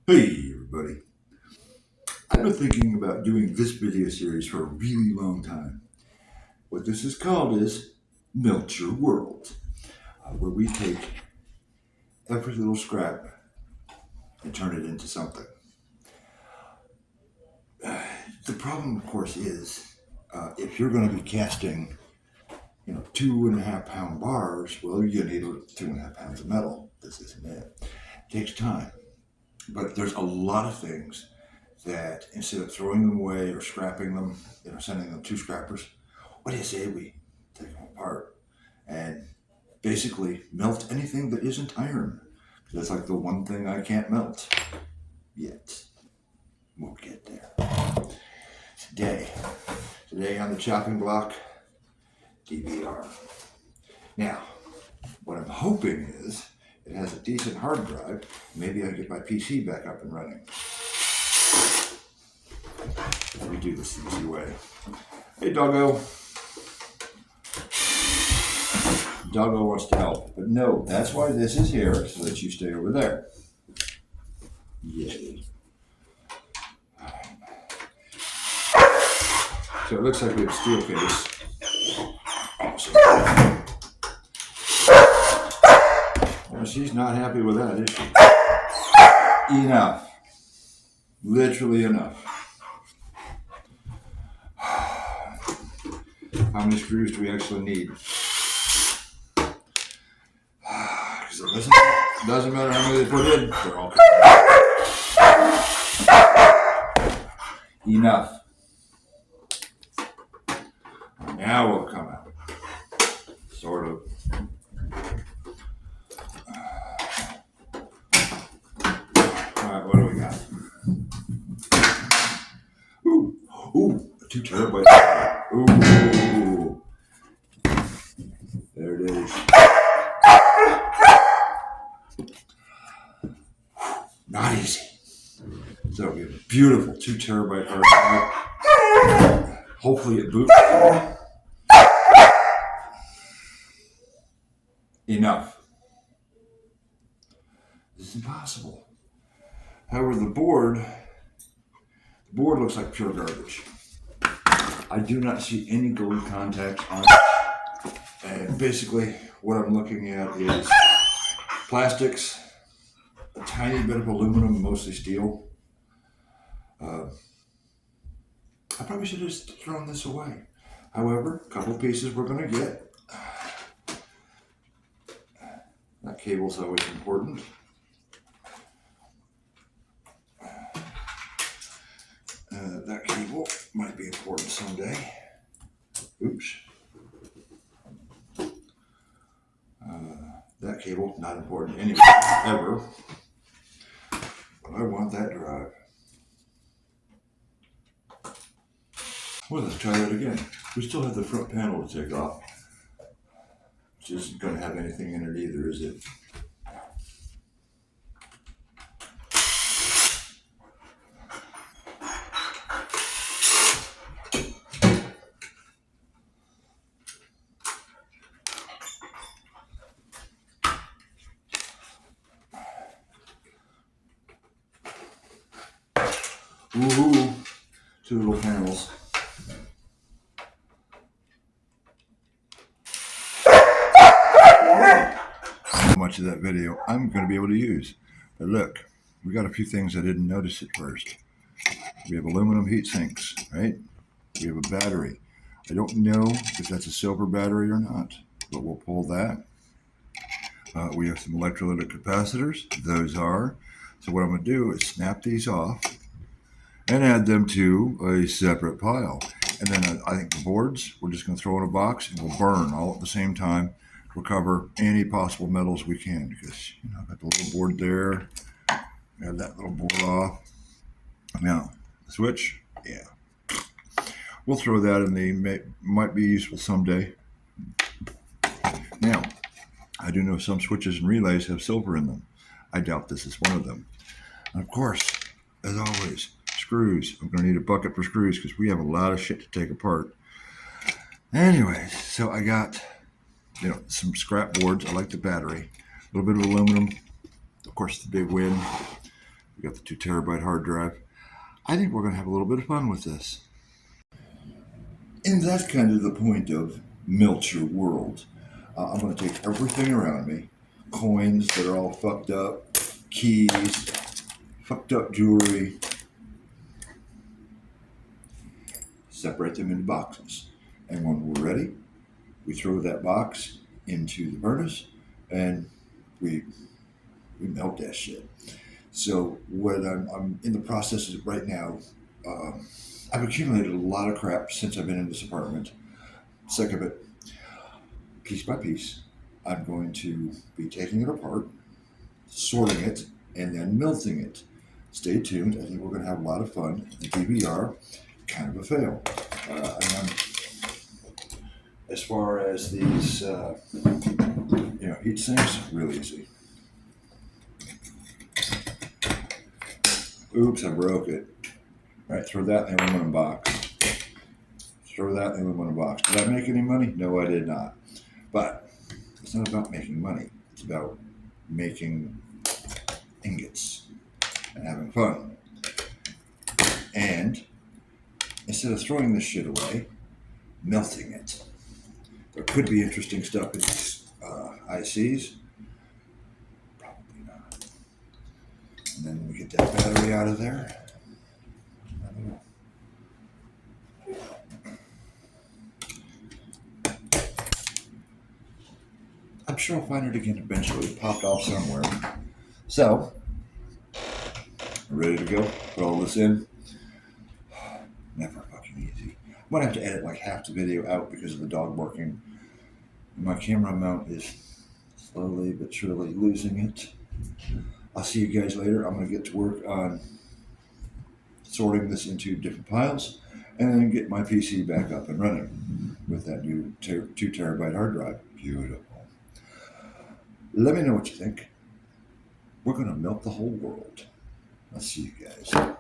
Hey everybody, I've been thinking about doing this video series for a really long time. What this is called is Melt Your World, where we take every little scrap and turn it into something. The problem, of course, is if you're going to be casting, 2.5 pound bars, well, you're going to need 2.5 pounds of metal. This isn't it. It takes time, but there's a lot of things that instead of throwing them away or scrapping them, sending them to scrappers, what do you say we take them apart and basically melt anything that isn't iron? That's like the one thing I can't melt yet. We'll get there. Today on the chopping block, DVR. Now, what I'm hoping is it has a decent hard drive. Maybe I get my PC back up and running. We do this the easy way. Hey, doggo. Doggo wants to help, but no, that's why this is here, so that you stay over there. Yay. So it looks like we have a steel case. Awesome. Well, she's not happy with that, is she? Enough. Literally enough. How many screws do we actually need? Because it doesn't matter how many they put in, they're all enough. Now we'll come out. Sort of. Alright, what do we got? Ooh, 2 terabytes. Ooh. There it is. Not easy. So we have a beautiful 2 terabyte hard drive. Hopefully it boots. Enough. This is impossible. However, the board looks like pure garbage. I do not see any gold contacts on it. And basically what I'm looking at is plastics, a tiny bit of aluminum, mostly steel. I probably should have just thrown this away. However, a couple pieces we're going to get. That cable's always important. That cable might be important someday. Oops. That cable, not important anyway, ever. But I want that drive. Well, let's try that again. We still have the front panel to take off, which isn't going to have anything in it either, is it? Woohoo! 2 little panels. How much of that video I'm going to be able to use. But look, we got a few things I didn't notice at first. We have aluminum heat sinks, right? We have a battery. I don't know if that's a silver battery or not, but we'll pull that. We have some electrolytic capacitors. Those are. So what I'm going to do is snap these off and add them to a separate pile. And then I think the boards, we're just going to throw in a box and we'll burn all at the same time to recover any possible metals we can. Because, I've got the little board there. Add that little board off. Now, the switch, yeah. We'll throw that in might be useful someday. Now, I do know some switches and relays have silver in them. I doubt this is one of them. And of course, as always, screws. I'm going to need a bucket for screws because we have a lot of shit to take apart. Anyways, so I got, some scrap boards. I like the battery. A little bit of aluminum. Of course, the big win. We got the 2 terabyte hard drive. I think we're going to have a little bit of fun with this. And that's kind of the point of Melt Your World. I'm going to take everything around me, coins that are all fucked up, keys, fucked up jewelry, separate them into boxes. And when we're ready, we throw that box into the furnace and we melt that shit. So what I'm in the process of right now, I've accumulated a lot of crap since I've been in this apartment. Sick of it. Piece by piece, I'm going to be taking it apart, sorting it, and then melting it. Stay tuned. I think we're going to have a lot of fun. The DVR, kind of a fail. As far as these, heat sinks, really easy. Oops, I broke it. All right, throw that in the aluminum box. Throw that in the aluminum box. Did I make any money? No, I did not. But it's not about making money. It's about making ingots and having fun. And instead of throwing this shit away, melting it. There could be interesting stuff in these ICs. Probably not. And then we get that battery out of there. I'm sure I'll find it again eventually. It popped off somewhere. So, ready to go? Put all this in. Never fucking easy. I'm gonna have to edit like half the video out because of the dog barking. My camera mount is slowly but surely losing it. I'll see you guys later. I'm gonna get to work on sorting this into different piles and then get my PC back up and running with that new 2 terabyte hard drive. Beautiful. Let me know what you think. We're going to melt the whole world. I'll see you guys.